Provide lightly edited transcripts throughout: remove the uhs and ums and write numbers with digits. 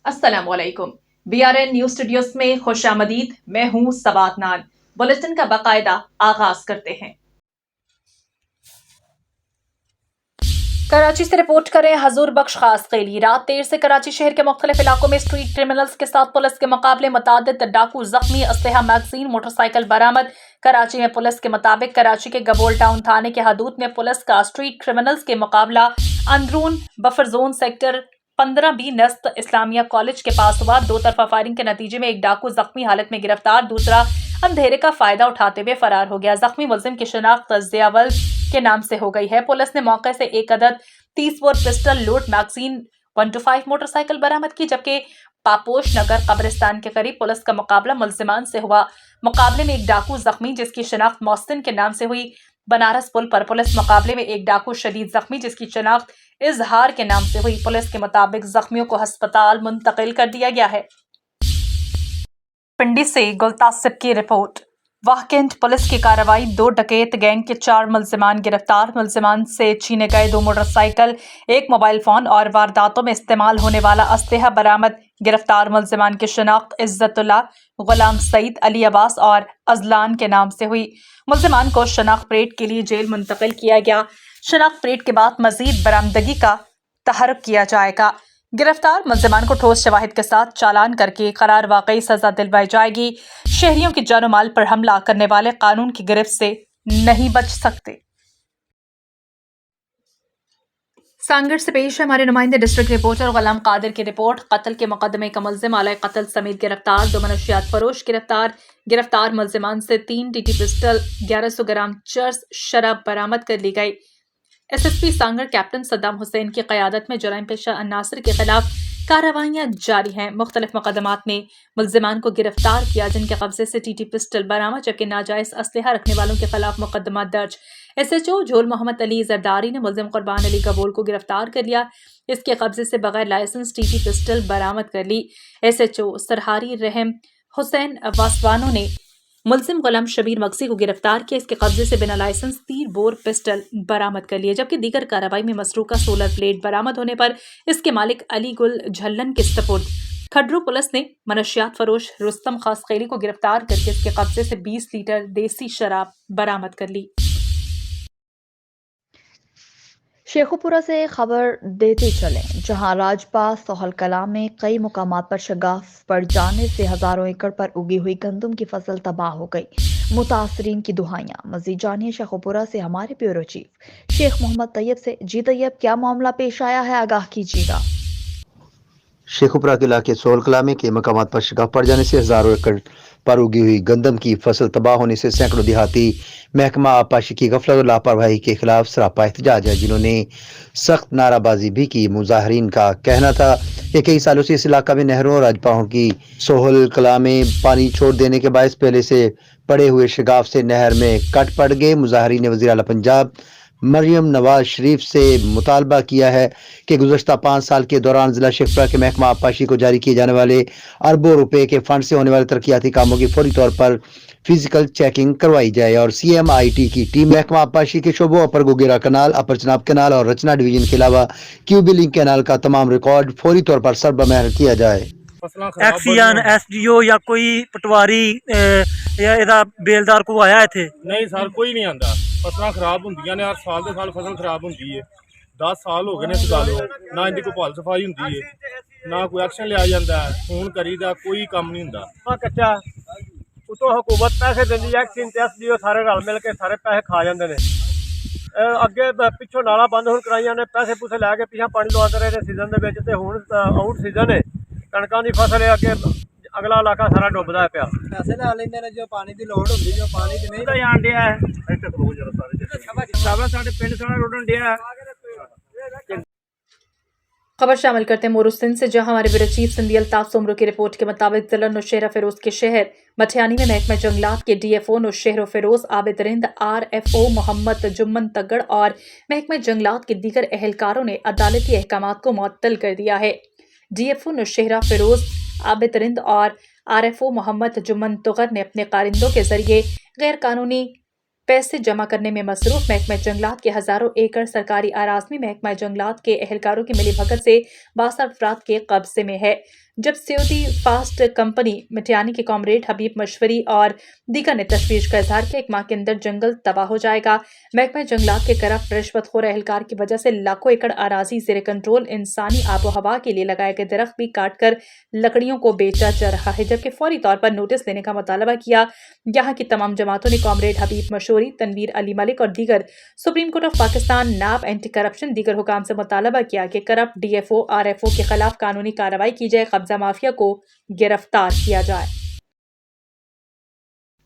अस्सलाम वालेकुम। BRN news studios में खुश आमदीद। मैं हूँ सवात नान। बुलेटिन का बाकायदा आगाज करते हैं। कराची से रिपोर्ट करें हजूर बख्श खास कैली। रात देर से कराची शहर के मुख्तलिफ इलाकों में स्ट्रीट क्रिमिनल्स के साथ पुलिस के मुकाबले मुतादिद डाकू जख्मी, असलहा, मैगजीन, मोटरसाइकिल बरामद। कराची में पुलिस के मुताबिक कराची के गबोल टाउन थाने के हदूद में पुलिस का स्ट्रीट क्रिमिनल्स के मुकाबला अंदरून बफर जोन सेक्टर 15B नस्त इस्लामिया कॉलेज के पास हुआ। दो तरफा फायरिंग के नतीजे में एक डाकू जख्मी हालत में गिरफ्तार, दूसरा अंधेरे का फायदा उठाते हुए फरार हो गया। जख्मी मुलजिम की शिनाख्त ज़ियावल के नाम से हो गई है। पुलिस ने मौके से एक अदद 30 bore pistol, load magazine, 125 motorcycle बरामद की, जबकि पापोश नगर कब्रिस्तान के करीब पुलिस का मुकाबला मुलजिमान से हुआ। मुकाबले में एक डाकू जख्मी जिसकी शिनाख्त मोहसिन के नाम से हुई। बनारस पुल पर पुलिस मुकाबले में एक डाकू शदीद जख्मी जिसकी शिनाख्त इजहार के नाम से हुई। पुलिस के मुताबिक जख्मियों को अस्पताल मुंतकिल कर दिया गया है। पिंडी से गुलतासिब की रिपोर्ट। वाहकेंट पुलिस की कार्रवाई। दो डकैत गैंग के 4 मुलजिमान गिरफ्तार। मुलजिमान से छीने गए 2 मोटरसाइकिल, 1 मोबाइल फोन और वारदातों में इस्तेमाल होने वाला असलहा बरामद। गिरफ्तार मुलजिमान की शिनाख्त इज्जतुल्लाह, गुलाम सईद, अली अब्बास और अजलान के नाम से हुई। मुलजिमान को शनाख्त परेड के लिए जेल मुंतकिल किया गया। शनाख्त परेड के बाद मजीद बरामदगी का तहरुक किया जाएगा। गिरफ्तार मुलजिमान को ठोस शवाहिद के साथ चालान करके करार वाकई सजा दिलवाई जाएगी। शहरियों की जान माल पर हमला करने वाले कानून की गिरफ्त से नहीं बच सकते। सांगड़ से पेश है हमारे नुमाइंदे डिस्ट्रिक्ट रिपोर्टर गुलाम कादिर की रिपोर्ट। कत्ल के मुकदमे का मुलजिम आला कत्ल समेत गिरफ्तार। 2 मनशियात फरोश गिरफ्तार मुलजिमान से 3 TT पिस्टल, 1100 ग्राम चर्स शराब बरामद कर ली गई। SSP सांगड़ कैप्टन सद्दाम हुसैन की क़यादत में जराइम पेशा अन्नासर के खिलाफ कार्रवाइयाँ जारी हैं। मुख्तलिफ मुकदमात में मुलजिमान को गिरफ्तार किया, जिनके कब्जे से TT पिस्टल बरामद, जबकि नाजायज़ असलहा रखने वालों के खिलाफ मुकदमा दर्ज। SHO झोल मोहम्मद अली जरदारी ने मुलजिम कुर्बान अली गबोल को गिरफ्तार कर लिया। इसके कब्जे से बगैर लाइसेंस TT पिस्टल बरामद कर ली। SHO सरहारी रहम हुसैन वासवानो ने मुलजिम गुलाम शबीर मक्सी को गिरफ्तार किया। इसके कब्जे से बिना लाइसेंस 3 बोर पिस्टल बरामद कर लिए, जबकि दीगर कार्रवाई में मसरूका सोलर प्लेट बरामद होने पर इसके मालिक अली गुल झल्लन के सपुर्द। खडरू पुलिस ने मनशियात फरोश रुस्तम खासखैली को गिरफ्तार करके इसके कब्जे से 20 लीटर देसी शराब बरामद कर ली। शेखुपुरा से खबर देते चलें, जहां राजपास सोहल कला में कई मुकामात पर शगाफ पड़ जाने से हजारों एकड़ पर उगी हुई गंदम की फसल तबाह हो गई। मुतासरीन की दुहाइयां। मजीद जानिए शेखुपुरा से हमारे ब्यूरो चीफ शेख मोहम्मद तैयब से। जी तैयब, क्या मामला पेश आया है, आगाह कीजिएगा। शेखुपुरा के इलाके सोहल कला में कई मकामात पर शगाफ पड़ जाने से हजारों एकड़ पर उगी हुई गंदम की फसल तबाह होने से सैकड़ों देहाती महकमा आबपाशी की गफलत और लापरवाही के खिलाफ सरापा एहतजाज है, जिन्होंने सख्त नाराबाजी भी की। मुजाहरीन का कहना था कि कई सालों से इस इलाका में नहरों और राजपाहों की सोहल कला में पानी छोड़ देने के बायस पहले से पड़े हुए शगाफ से नहर में कट पड़ गए। मुजाहरीन ने वज़ीर आला पंजाब मरियम नवाज शरीफ से मुतालबा किया है कि गुज़श्ता 5 साल के दौरान जिला शेखपुरा के महकमा आबपाशी को जारी किए जाने वाले अरबों रुपए के फंड से होने वाले तरक्याती कामों की फौरी तौर पर फिजिकल चेकिंग करवाई जाए और CMIT की टीम महकमा आबपाशी के शोबों अपर गोगेरा कनाल, अपर चनाब कनाल और रचना डिवीजन के अलावा क्यूबी लिंक कनाल का तमाम रिकॉर्ड फौरी तौर पर सरबमहल किया जाए। एक्सीएन SDO या कोई पटवारी या ਇਹਦਾ ਬੇਲਦਾਰ ਕੋ ਆਇਆ ਇੱਥੇ? ਨਹੀਂ ਸਰ, ਕੋਈ ਨਹੀਂ ਆਂਦਾ। ਫਸਲਾਂ ਖਰਾਬ ਹੁੰਦੀਆਂ ਨੇ, ਹਰ ਸਾਲ ਦੇ ਸਾਲ ਫਸਲ ਖਰਾਬ ਹੁੰਦੀ ਹੈ। 10 ਸਾਲ ਹੋ ਗਏ ਨੇ ਇਸ ਗੱਲ ਨੂੰ, ਨਾ ਇਹਦੀ ਕੋਈ ਭਾਲ ਸਫਾਈ ਹੁੰਦੀ ਹੈ, ਨਾ ਕੋਈ ਐਕਸ਼ਨ ਲਿਆ ਜਾਂਦਾ। ਫੋਨ ਕਰੀਦਾ, ਕੋਈ ਕੰਮ ਨਹੀਂ ਹੁੰਦਾ। ਆ ਕੱਚਾ ਉਤੋਂ ਹਕੂਮਤ ਪੈਸੇ ਦਿੰਦੀ ਹੈ, ਐਕਸੀਐਨ ਤੇ SDO ਸਾਰੇ ਰਲ ਮਿਲ ਕੇ ਸਾਰੇ ਪੈਸੇ ਖਾ ਜਾਂਦੇ ਨੇ। ਅੱਗੇ ਪਿੱਛੋਂ ਨਾਲਾ ਬੰਦ ਹੁਣ ਕਰਾਈਆਂ ਨੇ, ਪੈਸੇ ਪੂਸੇ ਲੈ ਕੇ ਪਿੱਛਾ ਪਾਣੀ ਲਵਾਉਂਦੇ ਰਹੇ ਨੇ ਸੀਜ਼ਨ ਦੇ ਵਿੱਚ, ਤੇ ਹੁਣ ਆਊਟ ਸੀਜ਼ਨ ਹੈ, ਕਣਕਾਂ ਦੀ ਫਸਲ ਹੈ, ਅੱਗੇ ਅਗਲਾ ਇਲਾਕਾ ਸਾਰਾ ਡੁੱਬਦਾ ਪਿਆ। ਪੈਸੇ ਲੈ ਲੈਂਦੇ ਨੇ ਜੋ ਪਾਣੀ ਦੀ ਲੋੜ ਹੁੰਦੀ, ਜੋ ਪਾਣੀ ਦੀ ਨਹੀਂ ਤਾਂ ਜਾਣ ਡਿਆ ਹੈ। ਇੱਥੇ ਬਹੁਤ ਜ਼ਿਆਦਾ ਸਾਡੇ ਪਿੰਡ ਸਾਰਾ ਰੋਡਣ ਡਿਆ। खबर शामिल करते हैं मोरूसिन से, जहां हमारे ब्यूरो चीफ सिंधी अल्ताफ सोमरो की रिपोर्ट के मुताबिक जिला नौशेरा फिरोज के शहर मठियानी में महकमा जंगलात के DFO नौशेरा फिरोज आबिद रिंद, RFO मोहम्मद जुम्मन तगड़ और महकमा जंगलात के दीगर एहलकारों ने अदालती अहकामात को मुअत्तल कर दिया है। DFO नौशेरा फिरोज आबिद रिंद और RFO मोहम्मद जुम्मन तगड़ ने अपने कारिंदों के जरिए गैर कानूनी पैसे जमा करने में मसरूफ महकमा जंगलात के हजारों एकड़ सरकारी आराज़मी महकमा जंगलात के एहलकारों की मिलीभगत से 62 अफराद के कब्जे में है। जब सऊदी फास्ट कंपनी मिटियानी के कॉमरेड हबीब मशवरी और दीगर ने तशवीश का इजहार किया। 1 माह के अंदर जंगल तबाह हो जाएगा। महकमा जंगलात के करप्ट रिश्वतखोर एहलकार की वजह से लाखों एकड़ अराजी ज़ेर कंट्रोल इंसानी आबो हवा के लिए लगाए गए दरख्त भी काट कर लकड़ियों को बेचा जा रहा है, जबकि फौरी तौर पर नोटिस देने का मुतालबा किया। यहाँ की तमाम जमातों ने कॉमरेड हबीब मशवरी, तनवीर अली मलिक और दीगर supreme court of Pakistan, knob, anti corruption दीगर हुकाम से मुतालबा किया कि करप्ट DFO, RFO के खिलाफ कानूनी कार्रवाई की जाए, कब्जा माफिया को गिरफ्तार किया जाए।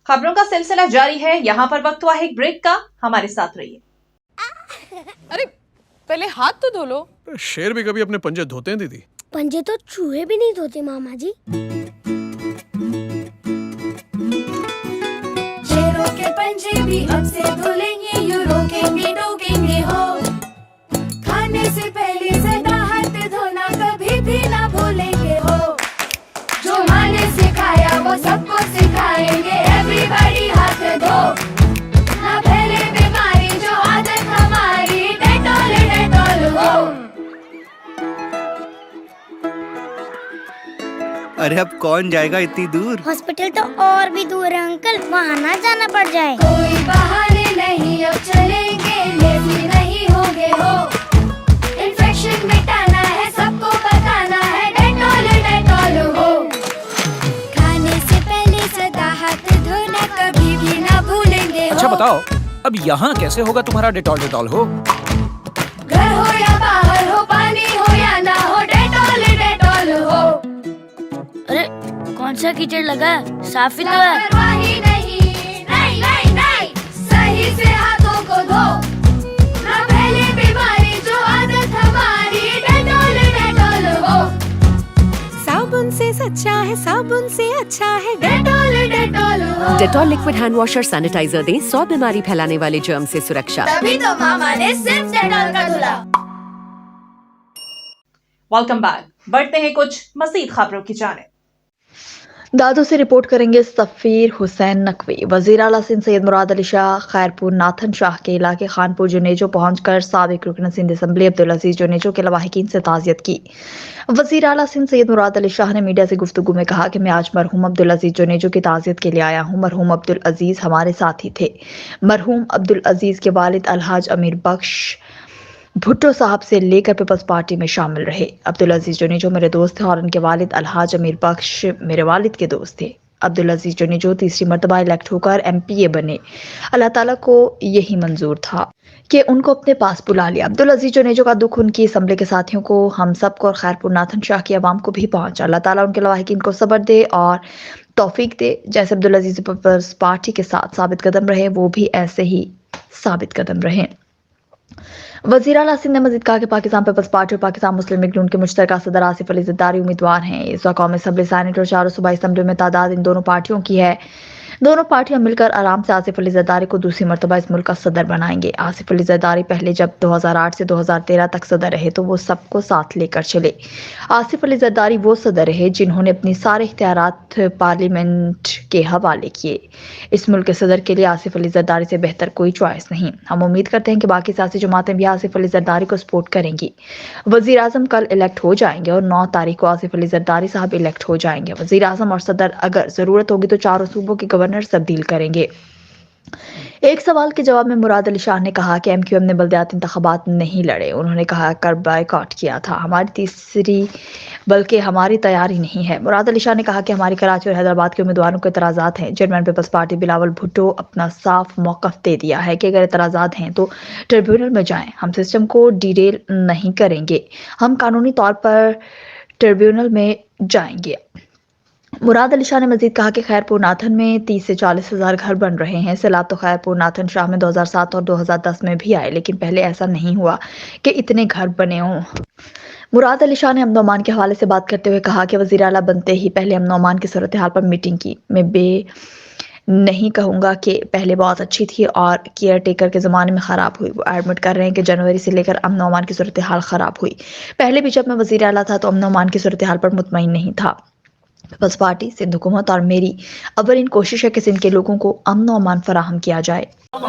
खबरों का सिलसिला जारी है। यहाँ पर वक्त हुआ है एक ब्रेक का, हमारे साथ रहिए। अरे पहले हाथ तो धो लो। शेर भी कभी अपने पंजे धोते हैं दीदी? पंजे तो चूहे भी नहीं धोते मामा जी। शेरों के पंजे भी अब से धुलेंगे, यूं रोकेंगे टोकेंगे हो। खाने से पहले सदा हाथ धोना कभी भी ना भूलेंगे हो। जो माँ ने सिखाया वो सबको सिखाएंगे, एवरीबॉडी हाथ धो। ना फैले बीमारी जो आदत हमारी, डेटॉल डेटॉल हो। अरे अब कौन जाएगा इतनी दूर? हॉस्पिटल तो और भी दूर है अंकल, वहाँ ना जाना पड़ जाए। कोई बहाने नहीं अब चलेंगे, लेजी नहीं होंगे हो। इन्फेक्शन मिटाना है, सबको बताना है, डेटॉल डेटॉल हो। खाने से पहले सदा हाथ धोना कभी भी ना भूलेंगे हो। अच्छा बताओ, अब यहाँ कैसे होगा तुम्हारा डेटॉल डेटॉल हो? घर हो या बाहर हो, पानी हो या ना हो, डेटॉल डेटॉल हो। अरे कौन सा कीचड़ लगा, साफ ही तो है। लापरवाही नहीं, नहीं नहीं नहीं, सही से हाथों को धो। ना फैले बीमारी जो आदत हमारी, डेटॉल डेटॉल हो। साबुन से सच्चा है, साबुन से अच्छा है, डेटॉल डेटॉल हो। डेटॉल लिक्विड हैंड वॉश और सैनिटाइजर दें 100 बीमारी फैलाने वाले जर्म से सुरक्षा। तभी तो मामा ने सिर्फ डेटॉल का धुला। Welcome back. बढ़ते हैं कुछ मज़ीद खबरों की जानिब। दादो से रिपोर्ट करेंगे सफ़ीर हुसैन नकवी। वज़ीर आला सिंध सैयद मुराद अली शाह खैरपुर नाथन शाह के इलाके खानपुर जुनेजो पहुंचकर साबिक रुकन सिंध असम्बली अब्दुल अजीज जुनेजो के लवाहिकीन से ताज़ियत की। वज़ीर आला सिंध सैयद मुराद अली शाह ने मीडिया से गुफ्तगू में कहा कि मैं आज मरहूम अब्दुल अजीज जुनेजो की ताज़ियत के लिए आया हूँ। मरहूम अब्दुल अजीज हमारे साथी थे। मरहूम अब्दुल अजीज के वालिद अलहाज अमीर बख्श भुट्टो साहब से लेकर पीपल्स पार्टी में शामिल रहे। अब्दुल अजीज जुनेजो मेरे दोस्त थे और उनके वालिद अलहाज अमीर बख्श मेरे वालिद के दोस्त थे। अब्दुल अजीज जुनेजो तीसरी मरतबा इलेक्ट होकर MPA बने। अल्लाह ताला को यही मंजूर था कि उनको अपने पास बुला लिया। अब्दुल अजीज जुनेजो का दुख उनकी असम्बली के साथियों को, हम सबको और खैरपुर नाथन शाह की आवाम को भी पहुंचा। अल्लाह ताला उनके लवाहिकीन को सब्र दे और तौफीक दे। जैसे अब्दुल अजीज पीपल्स पार्टी के साथ साबित कदम रहे, वो भी ऐसे ही साबित कदम रहे। वज़ीर आला सिंध ने मज़ीद कहा कि पाकिस्तान पीपल्स पार्टी और पाकिस्तान मुस्लिम लीग नून के मुश्तरका सदर आसिफ अली ज़रदारी उम्मीदवार हैं। इस वक्त कौमी असम्बली सैनेट और चारों सूबाई असम्बली में तादाद इन दोनों पार्टियों की है। दोनों पार्टियां मिलकर आराम से आसिफ अली ज़रदारी को दूसरी मरतबा इस मुल्क का सदर बनाएंगे। आसिफ अली ज़रदारी पहले जब 2008 से 2013 तक सदर रहे तो वो सबको साथ लेकर चले। आसिफ अली ज़रदारी वो सदर रहे जिन्होंने अपनी सारे इख्तियारात पार्लियामेंट के हवाले किए। इस मुल्क के सदर के लिए आसिफ अली ज़रदारी से बेहतर कोई चॉइस नहीं। हम उम्मीद करते हैं कि बाकी सियासी जमातें भी आसिफ अली ज़रदारी को सपोर्ट करेंगी। वज़ीर आज़म कल इलेक्ट हो जाएंगे और 9 तारीख को आसिफ अली ज़रदारी साहब इलेक्ट हो जाएंगे। वज़ीर आज़म और सदर अगर ज़रूरत होगी तो चारों सूबों के गवर्नर तब्दील करेंगे। एक सवाल के जवाब में मुराद अली शाह ने कहा कि MQM ने बल्दियाती इंतखाबात नहीं लड़े। उन्होंने कहा कर बायकॉट किया था, हमारी तीसरी बल्कि हमारी तैयारी नहीं है। मुराद अली शाह ने कहा कि हमारी कराची और हैदराबाद के उम्मीदवारों को एतराज़ात हैं। चेयरमैन पीपल्स पार्टी बिलावल भुट्टो अपना साफ मौक़िफ़ दे दिया है कि अगर एतराज़ात हैं तो ट्रिब्यूनल में जाएं। हम सिस्टम को डिरेल नहीं करेंगे, हम कानूनी तौर पर ट्रिब्यूनल में जाएंगे। मुराद अली शाह ने मजीद कहा कि खैरपुर नाथन में 30 से 40 हज़ार घर बन रहे हैं। सैलाब तो खैरपुर नाथन शाह में 2007 और 2010 में भी आए, लेकिन पहले ऐसा नहीं हुआ कि इतने घर बने हों। मुराद अली शाह ने अमन अमान के हवाले से बात करते हुए कहा कि वज़ीर आला बनते ही पहले अमन अमान की सूरत हाल पर मीटिंग की। मैं नहीं कहूँगा कि पहले बहुत अच्छी थी और केयर टेकर के ज़माने में ख़राब हुई। वो एडमिट कर रहे हैं कि जनवरी से लेकर अमन अमान की सूरत हाल ख़राब हुई। पहले भी जब मैं वज़ीर आला था तो अमन अमान की सूरत हाल पर मुतमईन नहीं था। पीपल्स पार्टी, सिंध हुकूमत और मेरी अव्वलीन कोशिश है कि सिंध के लोगों को अमन व अमान फराहम किया जाए। شروع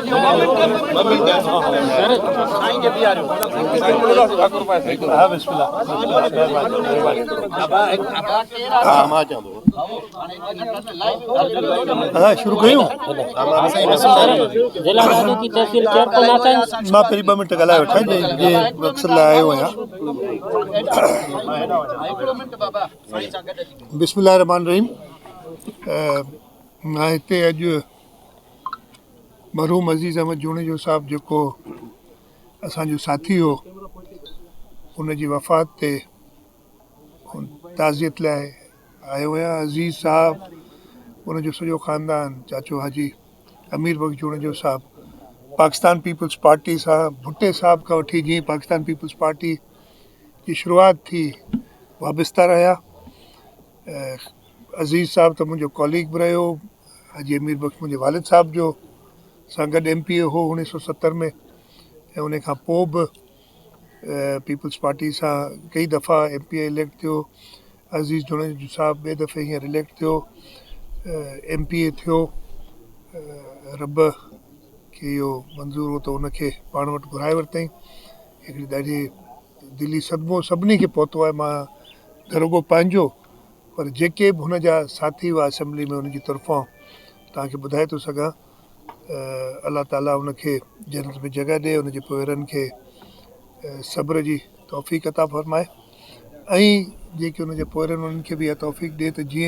کریوں ماں پہلی 2 منٹ گلا بیٹھا جی اکثر لائے ہوئے ہیں. بسم اللہ الرحمن الرحیم. میں ہتے اج مرحوم عزیز احمد جونیجو صاحب جو اسان جو ساتھی ہو ان کی وفات تے تعزیت لائے آئے ہوئے ہیں. عزیز صاحب ان جو سجو خاندان چاچو حاجی امیر بخش جونیجو صاحب پاکستان پیپلز پارٹی صاحب بھٹے صاحب کا وٹھی جی پاکستان پیپلز پارٹی کی شروعات تھی وابستہ رہا. عزیز صاحب تو مجھے کولیگ بھی رہے ہو. حاجی امیر بخش مجھے والد صاحب جو سان گڈ ایم پی اے ہو 1970 میں انہیں کھاں پو بھی پیپلز پارٹی سا کئی دفعہ ایم پی اے الیکٹ تھو. عزیز جونیجو صاحب بے دفعہ ہی الیکٹ تھو ایم پی اے تھو. رب کے یہ منظور ہو تو ان کے پان وٹ گھرائے ورتیں. ہکڑی ڈاढी دلی صدمو سبنی کے پہتو ہے. ماں دروگو پانجو پر جے بھی ان جا ساتھی ہوا اسمبلی میں ان کی طرفوں تاکہ بدھائے تو سکاں. اللہ تعالیٰ ان کے جنت میں جگہ دے ان کے پویرن کے صبر جی توفیق عطا فرمائے جے کہ ان کے پویرن ان کے بھی توفیق دے. تو جی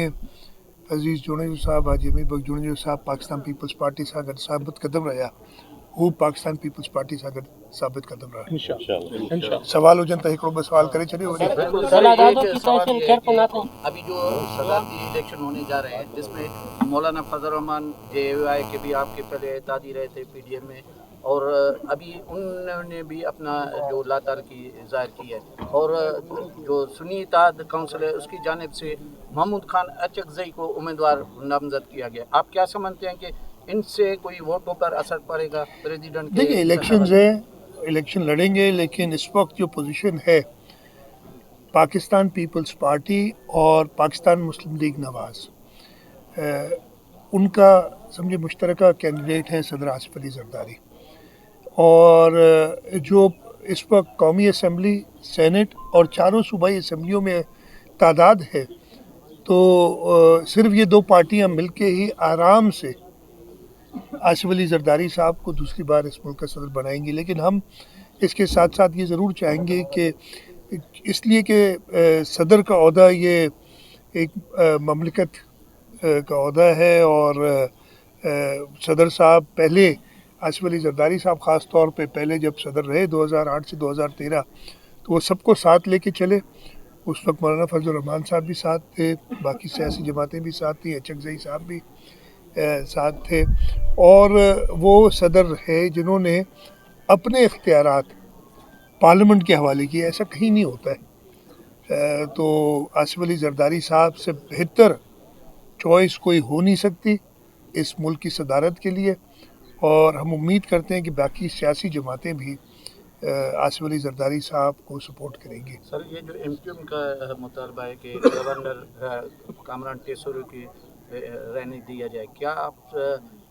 عزیز جونیجو صاحب حاجی امیر بخش جونیجو صاحب پاکستان پیپلز پارٹی سے گڈ ثابت قدم رہا وہ پاکستان پیپلز پارٹی سے گڈ ثابت قدم رہا. سوال ہو جن تو ایک بس سوال کرے چلے. ابھی جو صدارتی الیکشن ہونے جا رہے ہیں جس میں مولانا فضل الرحمان JUI کے بھی آپ کے پہلے اعتادی رہے تھے PDM میں اور ابھی انہوں نے بھی اپنا جو لا تعلقی ظاہر کی ہے اور جو سنی اتحاد کونسل ہے اس کی جانب سے محمود خان اچکزئی کو امیدوار نامزد کیا گیا. آپ کیا سمجھتے ہیں کہ ان سے کوئی ووٹوں پر اثر پڑے گا پریزیڈنٹ کے؟ دیکھیں الیکشنز ہیں الیکشن لڑیں گے لیکن اس وقت جو پوزیشن ہے پاکستان پیپلز پارٹی اور پاکستان مسلم لیگ نواز ان کا سمجھے مشترکہ کینڈیڈیٹ ہیں صدر آصف علی زرداری. اور جو اس وقت قومی اسمبلی سینٹ اور چاروں صوبائی اسمبلیوں میں تعداد ہے تو صرف یہ 2 پارٹیاں مل کے ہی آرام سے آصف علی زرداری صاحب کو دوسری بار اس ملک کا صدر بنائیں گے. لیکن ہم اس کے ساتھ ساتھ یہ ضرور چاہیں گے کہ اس لیے کہ صدر کا عہدہ یہ ایک مملکت کا عہدہ ہے اور صدر صاحب پہلے آصف علی زرداری صاحب خاص طور پہ پہلے جب صدر رہے 2008 سے 2013 تو وہ سب کو ساتھ لے کے چلے. اس وقت مولانا فضل الرحمان صاحب بھی ساتھ تھے باقی سیاسی جماعتیں بھی ساتھ تھیں اچکزئی صاحب بھی ساتھ تھے اور وہ صدر ہے جنہوں نے اپنے اختیارات پارلیمنٹ کے حوالے کیے. ایسا کہیں نہیں ہوتا ہے. تو آصف علی زرداری صاحب سے بہتر چوائس کوئی ہو نہیں سکتی اس ملک کی صدارت کے لیے اور ہم امید کرتے ہیں کہ باقی سیاسی جماعتیں بھی آصف علی زرداری صاحب کو سپورٹ کریں گی. سر یہ جو MQM کا مطالبہ ہے کہ گورنر کامران ٹیسورو کی رہنے دیا جائے کیا آپ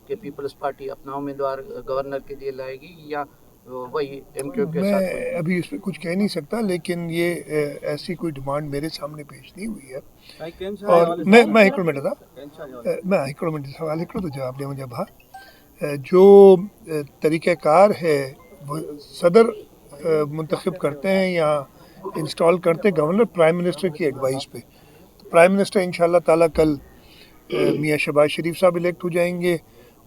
کہ پیپلز پارٹی اپنا امیدوار گورنر کے لیے لائے گی یا وہی MQM کے ساتھ؟ میں ابھی اس پہ کچھ کہہ نہیں سکتا لیکن یہ ایسی کوئی ڈیمانڈ میرے سامنے پیش نہیں ہوئی ہے. اور میں ایک منٹ تھا میں ایک منٹ سوال ایک تو جواب دیں مجھے بھا جو طریقہ کار ہے وہ صدر منتخب کرتے ہیں یا انسٹال کرتے ہیں گورنر پرائم منسٹر کی ایڈوائس پہ. پرائم منسٹر انشاءاللہ تعالیٰ کل میاں شہباز شریف صاحب الیکٹ ہو جائیں گے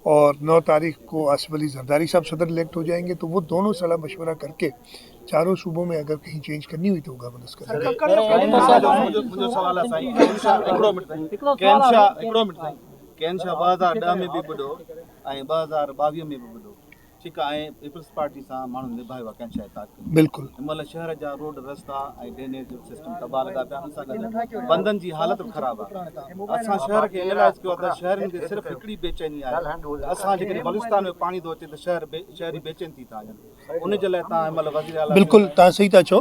اور 9 تاریخ کو آصف علی زرداری صاحب صدر الیکٹ ہو جائیں گے تو وہ دونوں صلاح مشورہ کر کے چاروں صوبوں میں اگر کہیں چینج کرنی ہوئی تو گورننس کریں گے. कैंशा 2010 में भी ॿुधो ऐं 2022 में बि ॿुधो ठीकु आहे. ऐं पीपल्स पार्टी सां माण्हू निभायो आहे कैंशा इताद बिल्कुलु. हिनमहिल शहर जा रोड रस्ता ऐं ड्रेनेज जो सिस्टम तबाह लॻा पिया हुन सां गॾु बंदनि जी हालत ख़राबु आहे. असां शहर खे एनालाइज़ कयो त शहरनि खे सिर्फ़ु हिकिड़ी बेचैनी आहे. असां जेकॾहिं बलूचिस्तान में पाणी थो अचे त शहरी बेचैन थी था वञनि. उन जे लाइ तव्हां हिनमहिल वज़ीर आला बिल्कुलु तव्हां सही था चओ.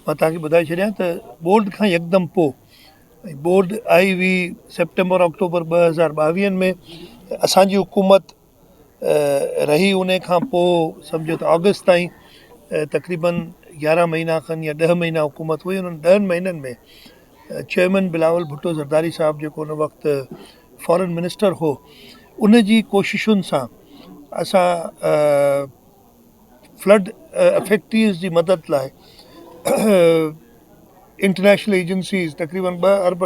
मां तव्हांखे ॿुधाए छॾियां त बोर्ड खां यकदम पोइ बोर्ड आई हुई सेप्टेंबर अक्टूबर 2022 में असांजी हुकूमत रही उन खां पोइ सम्झो त अगस्त ताईं तक़रीबन 11 महीना खनि या 10 महीना हुकूमत हुई। उन्हनि 10 महीननि में चेयरमैन बिलावल भुट्टो ज़रदारी साहब जेको उन वक़्तु फॉरेन मिनिस्टर हो, उन जी कोशिशुनि सां असां फ्लड अफेक्टीज़ जी मदद लाइ इंटरनेशनल एजेंसीज़ तक़रीबन $2 Arab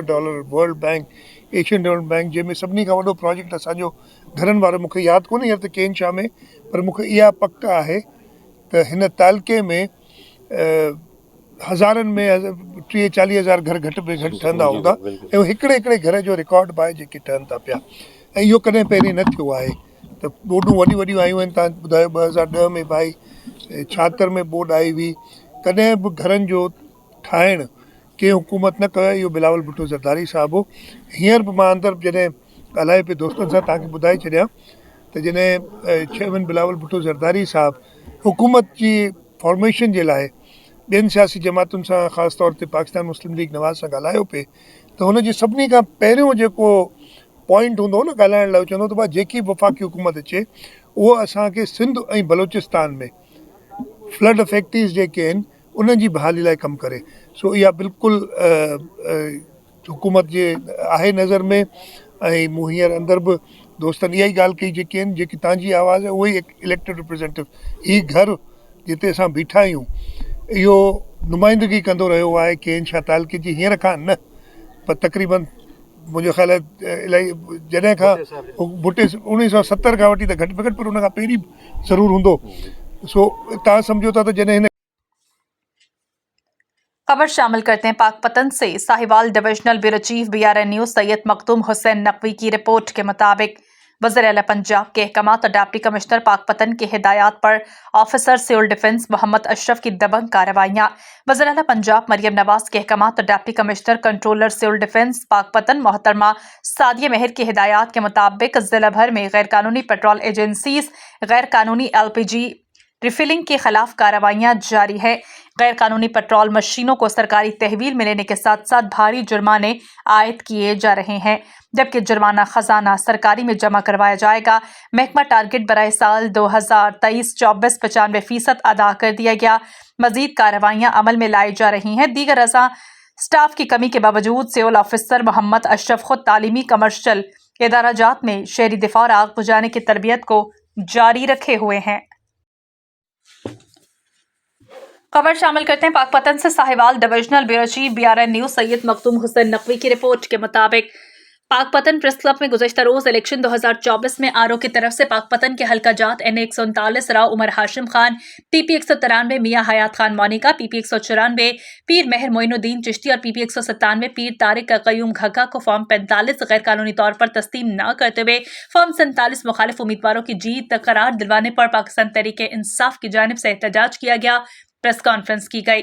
world bank, Asian development bank, जंहिंमें सभिनी खां वॾो प्रोजेक्ट असांजो घरनि वारो, मूंखे यादि कोन्हे हींअर त केन शाह में, पर मूंखे इहा पक आहे त हिन तालके में हज़ारनि में 30-40 हज़ार घर घटि में घटि ठहंदा हूंदा, ऐं हिकिड़े हिकिड़े घर जो रिकॉर्ड बि आहे जेके ठहनि था पिया। ऐं इहो कॾहिं पहिरीं न थियो आहे। त बोडूं वॾियूं वॾियूं आयूं आहिनि, तव्हां ॿुधायो 2010 में भाई 76 में बोड आई हुई। कॾहिं बि घरनि जो ठाहिणु कंहिं हुकूमत न कयो, इहो बिलावल भुट्टो ज़रदारी साहिबु हो। हींअर बि मां अंदरि जॾहिं ॻाल्हाए पियो दोस्तनि सां, तव्हांखे ॿुधाए छॾियां त जॾहिं चेयरमैन बिलावल भुट्टो ज़रदारी साहिबु हुकूमत जी फॉर्मेशन जे लाइ ॿियनि सियासी जमातुनि सां, ख़ासि तौर ते पाकिस्तान मुस्लिम लीग नवाज़ सां ॻाल्हायो पिए, त हुनजी सभिनी खां पहिरियों जेको पॉइंट हूंदो न ॻाल्हाइण लाइ, चवंदो त भाई जेकी वफ़ाक़ी हुकूमत अचे उहो असांखे सिंध ऐं बलोचिस्तान में फ्लड अफेक्टीज़ जेके आहिनि उन्हनि जी बहाली लाइ कमु करे। सो इहा बिल्कुलु हुकूमत जे आहे नज़र में। ऐं मूं हींअर अंदरि बि दोस्तनि इहा ई ॻाल्हि कई, जेके आहिनि जेकी तव्हांजी आवाज़ आहे उहो ई इलेक्टेड रिप्रेजेंटेटिव, हीउ घर जिते असां बीठा आहियूं इहो नुमाइंदगी कंदो रहियो आहे केन शाह तालके जी, हींअर खां न, पर तक़रीबन मुंहिंजो ख़्याल आहे इलाही जॾहिं खां भुट्टे 1970 खां वठी त घटि में घटि, पर उन खां पहिरीं ज़रूरु हूंदो। सो तव्हां सम्झो था त जॾहिं हिन खबर शामिल करते हैं पाकपतन से। Sahiwal divisional bureau chief BRN news Syed Makhdoom Hussain Naqvi की रिपोर्ट के मुताबिक वज़ीर आला पंजाब के अहकामात और डिप्टी कमिश्नर पाकपतन की हिदायत पर officer civil defence Mohammad Ashraf की दबंग कार्रवाइयाँ। वज़ीर आला पंजाब मरियम नवाज के अहकामात और deputy commissioner controller civil defence Pakpattan मोहतरमा सादिया मेहर की हिदायत के मुताबिक जिला भर में गैर कानूनी पेट्रोल एजेंसीज, गैर कानूनी LPG रिफिलिंग के खिलाफ कार्रवाइयां जारी है। गैर कानूनी पेट्रोल मशीनों को सरकारी तहवील में लेने के साथ साथ भारी जुर्माने आयद किए जा रहे हैं, जबकि जुर्माना खजाना सरकारी में जमा करवाया जाएगा। महकमा टारगेट बराए साल 2023-24 95% अदा कर दिया गया। मजीद कार्रवाइयां अमल में लाई जा रही हैं। दीगर अज़ा स्टाफ की कमी के बावजूद सिविल ऑफिसर मोहम्मद अशरफ खुद तालीमी कमर्शियल इदाराजात में शहरी दिफा और आग बुझाने की तरबियत को जारी रखे हुए हैं। खबर शामिल करते हैं पाकपतन से। Sahiwal divisional bureau chief BRN news Syed Makhdoom Hussain Naqvi की रिपोर्ट के मुताबिक पाकपतन प्रेस क्लब में गुज़श्ता रोज इलेक्शन 2024 में आरओ की तरफ से पाकपतन के हल्का जात NA 139 राव उमर हाशिम खान, PP 193 मियाँ हयात खान मोनिका, PP 194 पीर मेहर मोइनुद्दीन चिश्ती और PP 197 पीर तारिक कयूम घग्गा को फॉर्म 45 गैर कानूनी तौर पर तस्लीम न करते हुए फॉर्म 47 मुखालिफ उम्मीदवारों की जीत करार दिलवाने पर पाकिस्तान तहरीक इंसाफ की जानिब से एहतजाज किया गया। प्रेस कॉन्फ्रेंस की गई।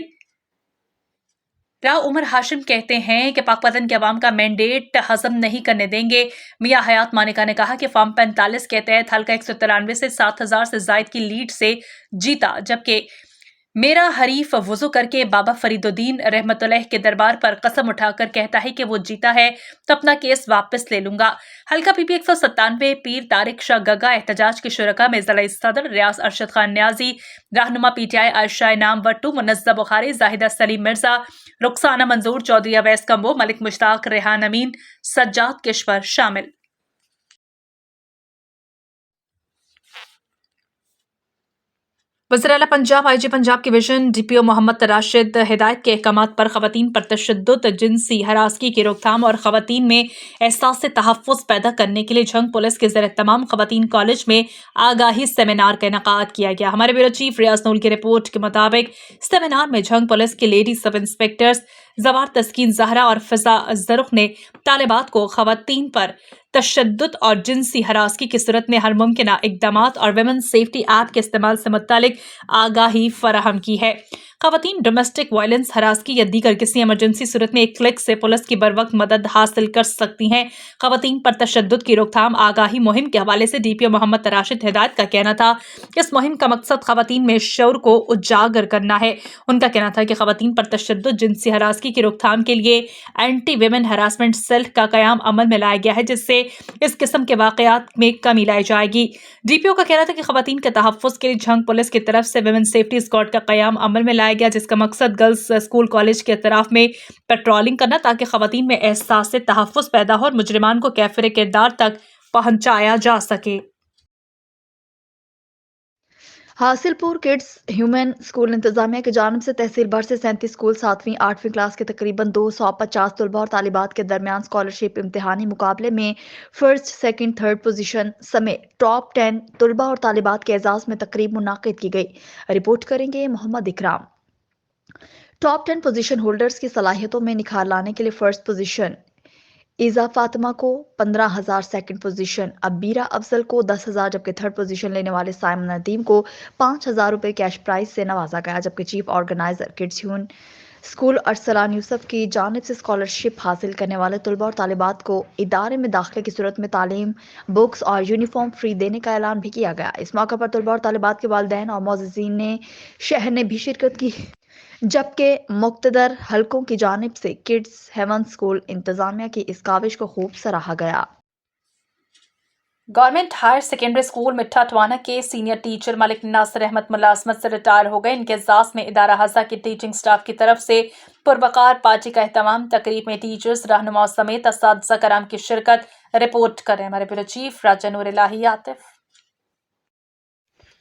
राव उमर हाशिम कहते हैं कि पाकपतन के अवाम का मैंडेट हजम नहीं करने देंगे। मियाँ हयात मानिका ने कहा कि फॉर्म 45 के तहत हल्का 193 से 7000 से जायद की लीड से जीता, जबकि मेरा हरीफ वुजू करके बाबा फरीदुद्दीन रहमतुल्लाह के दरबार पर कसम उठाकर कहता है कि वो जीता है तो अपना केस वापस ले लूंगा। हल्का PP 197 पीर तारिक शाह गग्गा एहतजाज के शुरका में ज़िला सदर रियाज अरशद खान न्याजी, रहनुमा PTI आयशा इनाम वट्टू, मुनज़्ज़ा बुखारी, जाहिदा सलीम मिर्जा, रुखसाना मंजूर चौधरी, अवैस कम्बो, मलिक मुश्ताक, रेहान अमीन, सज्जाद किश्वर शामिल। वज़ीर आला पंजाब IG पंजाब के विजन DPO मोहम्मद राशिद हिदायत के अहकामात पर ख़वातीन पर तशद्दुद, जिनसी हरासगी की रोकथाम और ख़वातीन में एहसास तहफ़्फ़ुज़ पैदा करने के लिए झंग पुलिस के ज़रिए तमाम ख़वातीन कॉलेज में आगाही सेमिनार का इनेकाद किया गया। हमारे ब्यूरो चीफ रियाज नूल की रिपोर्ट के मुताबिक सेमिनार में झंग पुलिस के लेडी सब इंस्पेक्टर्स जवार तस्कीन ज़हरा और फ़िज़ा ज़रुख ने तालिबात को ख़वातीन पर तशद्दुद और जिनसी हरासगी की सूरत में हर मुमकिन इक़दामात और विमेन सेफ्टी एक्ट के इस्तेमाल से मुतालिक आगाही फराहम की है। खवातीन डोमेस्टिक वायलेंस, हरासगी या दीगर किसी इमरजेंसी सूरत में एक क्लिक से पुलिस की बरवक्त मदद हासिल कर सकती हैं। खवातीन पर तशद्दुद की रोकथाम आगाही मुहिम के हवाले से DPO मोहम्मद राशिद हिदायत का कहना था कि इस मुहिम का मकसद खवातीन में शऊर को उजागर करना है। उनका कहना था कि खवातीन पर तशद्दुद, जिनसी हरासगी की रोकथाम के लिए एंटी विमेन हरासमेंट सेल का कयाम अमल में लाया गया है, जिससे इस किस्म के वाकयात में कमी लाई जाएगी। DPO का कहना था कि खवातीन के तहफ़्फ़ुज़ के लिए झंग पुलिस की तरफ से विमेन सेफ्टी स्क्वाड का कयाम अमल में लाया गया, जिसका मकसद गर्ल्स स्कूल कॉलेज के अतराफ में पेट्रोलिंग करना, ताकि खवातीन में एहसास तहफ़्फ़ुज़ पैदा हो और मुजरिमान को कैफ़िर किरदार तक पहुंचाया जा सके। हासिलपुर किड्स ह्यूमन स्कूल इंतजामिया की जानिब से तहसील भर से 37 स्कूल 7वीं 8वीं क्लास के तकरीबन 250 तलबा और तालिबात के दरमियान स्कॉलरशिप इम्तिहानी मुकाबले में फर्स्ट, सेकंड, थर्ड पोजीशन समेत टॉप 10 तलबा और तालिबात के एजाज में तकरीब मुनाकिद की गई। रिपोर्ट करेंगे मोहम्मद इकराम। टॉप 10 पोजीशन होल्डर्स की सलाहियतों में निखार लाने के लिए फर्स्ट पोजीशन ईजा फातिमा को 15,000, सेकंड पोजीशन अब्बीरा अफजल को 10,000, जबकि थर्ड पोजीशन लेने वाले साइमन नदीम को 5,000 रुपए कैश प्राइज से नवाजा गया। जबकि chief organiser kids human school Arsalan Yusuf की जानिब से स्कॉलरशिप हासिल करने वाले तलबा और तालिबात को इदारे में दाखिले की सूरत में तालीम, बुक्स और यूनिफॉर्म फ्री देने का ऐलान भी किया गया। इस मौके पर तलबा और तालिबात के वालिदैन और मोअज़्ज़िज़ीन ने शहर ने भी शिरकत की, जबकि मुक्तदर हलकों की जानिब से किड्स हेवन स्कूल इंतजामिया की इस काविश को खूब सराहा गया। गवर्नमेंट हायर सेकेंडरी स्कूल मिठा टवाना के सीनियर टीचर मलिक नासिर अहमद मुलाजमत से रिटायर हो गए। इनके एजाज में इदारा हज़ा की टीचिंग स्टाफ की तरफ से पुरवकार पार्टी का एहतमाम। तकरीब में टीचर्स, रहनुमाओं समेत असातिज़ा कराम की शिरकत। रिपोर्ट करें हमारे bureau chief Raja Noor Ilahi Atif.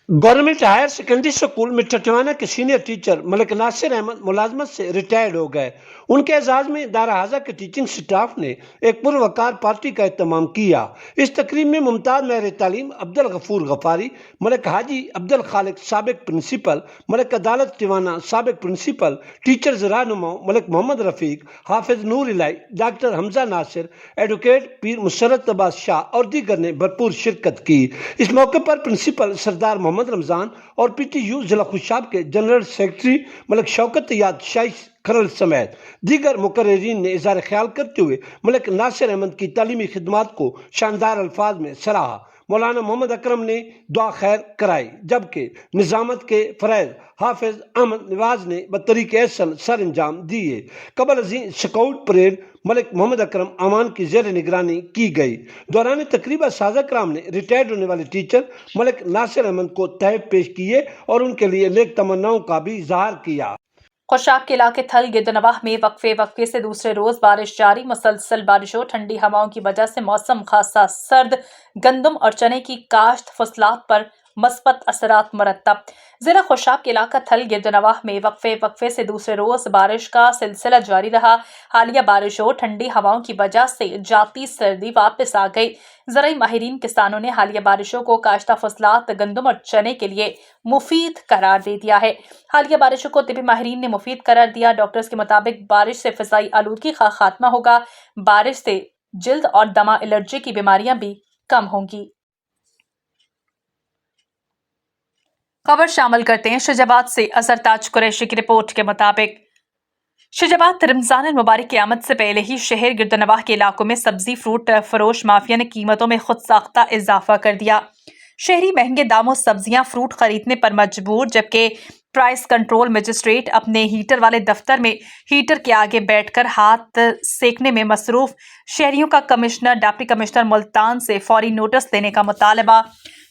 Government higher secondary school Mithatwana के सीनियर टीचर मलिक नासिर अहमद मुलाजमत से रिटायर्ड हो गए। उनके एजाज में इदारा हाजा के टीचिंग स्टाफ ने एक पुरवकार पार्टी का एहतमाम किया। इस तकरीब में मुमताज महर तालीम अब्दुल गफूर गफारी, मलिक हाजी अब्दुल खालिक साबिक प्रिंसिपल, मलिक अदालत टिवाना साबिक प्रिंसिपल, टीचर्स रहनुमाओं मलिक मोहम्मद रफीक, हाफिज नूर इलाई, डॉक्टर हमजा नासिर, एडवोकेट पीर मुसरत अब्बास शाह और दीगर ने भरपूर शिरकत की। इस मौके पर प्रिंसिपल सरदार मोहम्मद रमजान और PTU जिला खुशाब के जनरल सेक्रेटरी मलिक शौकत याद शाही खरल समेत दीगर मुकर्रीन ने इज़हार ख्याल करते हुए मलिक नासिर अहमद की तालीमी खिदमात को शानदार अल्फाज में सराहा। मौलाना मोहम्मद अकरम ने दुआ खैर कराई, जबकि निज़ामत के फरैज हाफिज अहमद नवाज ने बतरीके अहसन सर अंजाम दिए। कबल अज़ीं स्काउट परेड मलिक मोहम्मद अकरम अमान की ज़ेर निगरानी की गई। दौरान तकरीबा साजा कराम ने रिटायर्ड होने वाले टीचर मलिक नासिर अहमद को तहफ़ पेश किए और उनके लिए नेक तमन्नाओं का भी इजहार किया। खुशाब के इलाके थल गिरदनवाह में वक्फे से दूसरे रोज बारिश जारी। मुसलसल बारिशों, ठंडी हवाओं की वजह से मौसम खासा सर्द। गंदम और चने की काश्त फसलात पर मस्बत असरात मुरतब। जिला खुशाब के इलाका थल गिरदनवाह में वक्फे से दूसरे रोज बारिश का सिलसिला जारी रहा। हालिया बारिशों, ठंडी हवाओं की वजह से जाती सर्दी वापस आ गई। ज़राई माहिरीन किसानों ने हालिया बारिशों को काश्ता फसलात गंदम और चने के लिए मुफीद करार दे दिया है। हालिया बारिशों को तिबी माहिरीन ने मुफीद करार दिया। डॉक्टर्स के मुताबिक बारिश से फ़िज़ाई आलूदगी का खात्मा होगा। बारिश से जिल्द और दमा एलर्जी की बीमारियां भी कम होंगी। खबर शामिल करते हैं शुजाबाद से। अजहर ताज कुरैशी की रिपोर्ट के मुताबिक शुजाबाद रमजान मुबारक की आमद से पहले ही शहर गिरदनवाह के इलाकों में सब्जी फ्रूट फरोश माफिया ने कीमतों में खुद साख्ता इजाफा कर दिया। शहरी महंगे दामों सब्जियां फ्रूट खरीदने पर मजबूर, जबकि प्राइस कंट्रोल मजिस्ट्रेट अपने हीटर वाले दफ्तर में हीटर के आगे बैठकर हाथ सेकने में मसरूफ। शहरियों का कमिश्नर डिप्टी कमिश्नर मुल्तान से फौरी नोटिस देने का मुतालबा।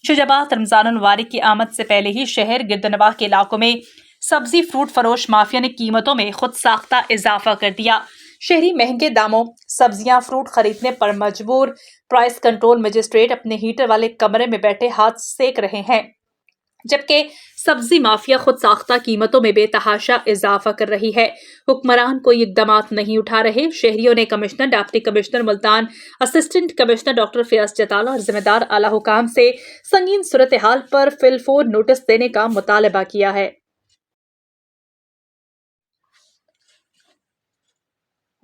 शुजाबाद रमजान मुबारक की आमद से पहले ही शहर गिरदनवाह के इलाकों में सब्जी फ्रूट फरोश माफिया ने कीमतों में खुद साख्ता इजाफा कर दिया। शहरी महंगे दामों सब्जियां फ्रूट खरीदने पर मजबूर। प्राइस कंट्रोल मजिस्ट्रेट अपने हीटर वाले कमरे में बैठे हाथ सेक रहे हैं, जबकि सब्जी माफिया खुद साख्ता कीमतों में बेतहाशा इजाफा कर रही है। हुक्मरान कोई इक़दामात नहीं उठा रहे। शहरियों ने commissioner, deputy commissioner Multan, assistant commissioner doctor Fayaz Chatala और जिम्मेदार आला हुकाम से संगीन सूरत हाल पर फिलफोर नोटिस देने का मुतालबा किया है।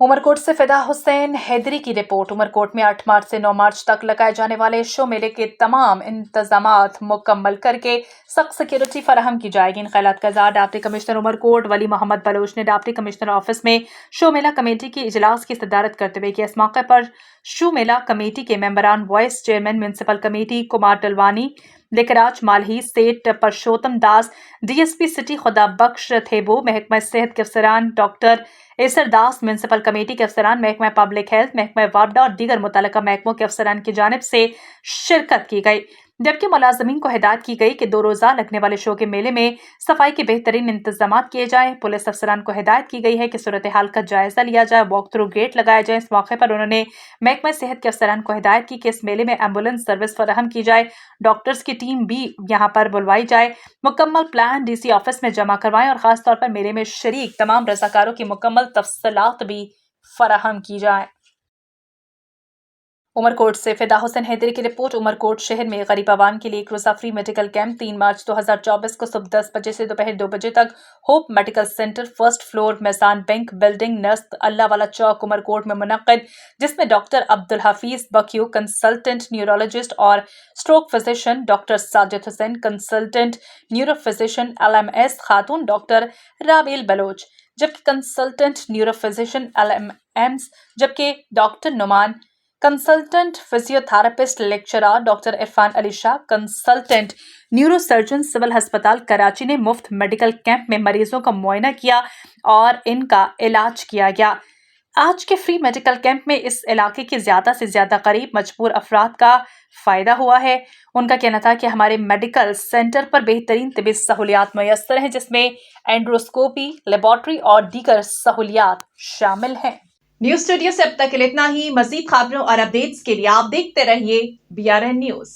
उमरकोट से फिदा हुसैन हैदरी की रिपोर्ट। उमरकोट में 8 मार्च से 9 मार्च तक लगाए जाने वाले शो मेले के तमाम इंतजामात मुकम्मल करके सख्त सिक्योरिटी फराहम की जाएगी। इन ख्यालात का इज़हार डिप्टी कमिश्नर उमरकोट वली मोहम्मद बलोच ने डिप्टी कमिश्नर ऑफिस में शो मेला कमेटी के इजलास की सदारत करते हुए किया। इस मौके पर शो मेला कमेटी के मेंबरान, vice chairman municipal committee Kumar Dalwani, Likraj Malhi, Seth Parshottam दास, डीएसपी सिटी खुदा बख्श थेबो, महकमा सेहत के अफसरान, डॉक्टर एसर दास, म्यूनसिपल कमेटी के अफसरान, महकमा पब्लिक हेल्थ, महकमा वापडा और दीगर मुतल्लिका महकमों के अफसरान की जानिब से शिरकत की गई। जबकि मुलाजमीन को हिदायत की गई कि 2 रोज़ा लगने वाले शो के मेले में सफाई के बेहतरीन इंतजाम किए जाएं। पुलिस अफसरान को हिदायत की गई है कि सूरत हाल का जायजा लिया जाए, वॉक थ्रू गेट लगाए जाए। इस मौके पर उन्होंने महकमा सेहत के अफसरान को हिदायत की कि इस मेले में एम्बुलेंस सर्विस फराहम की जाए, डॉक्टर्स की टीम भी यहाँ पर बुलवाई जाए, मुकम्मल प्लान डीसी ऑफिस में जमा करवाएं और खास तौर पर मेले में शरीक तमाम रज़ाकारों की मुकम्मल तफसीलात भी फराहम की जाए। उमरकोट से फिदा हुसैन हैदरी की रिपोर्ट। उमरकोट शहर में गरीब आवाम के लिए एक रोज़ा फ्री मेडिकल कैंप 3 मार्च 2024 को सुबह 10 बजे से दोपहर 2 बजे तक hope medical centre, first floor, Meezan bank building, नस्त अल्लाह वाला चौक, उमरकोट में मुनक्किद, जिसमें डॉक्टर अब्दुल हफीज बक्यू, कंसल्टेंट न्यूरोलॉजिस्ट और stroke physician, doctor Sajid Hussain, consultant neuro physician LMS खातून, डॉक्टर राबील बलोच, जबकि कंसल्टेंट न्यूरो फिजिशियन LMMs, जबकि doctor Numan, consultant physiotherapist lecturer doctor Irfan Ali Shah, consultant neurosurgeon civil अस्पताल कराची ने मुफ्त मेडिकल कैंप में मरीजों का मुआयना किया और इनका इलाज किया गया। आज के फ्री मेडिकल कैंप में इस इलाके के ज़्यादा से ज़्यादा गरीब मजबूर अफराद का फ़ायदा हुआ है। उनका कहना था कि हमारे मेडिकल सेंटर पर बेहतरीन तिबी सहूलियात मैसर हैं, जिसमें एंड्रोस्कोपी, लेबॉर्ट्री और दीगर सहूलियात शामिल हैं। न्यूज़ स्टूडियो से अब तक के लिए इतना ही। मज़ीद खबरों और अपडेट्स के लिए आप देखते रहिए BRN न्यूज़।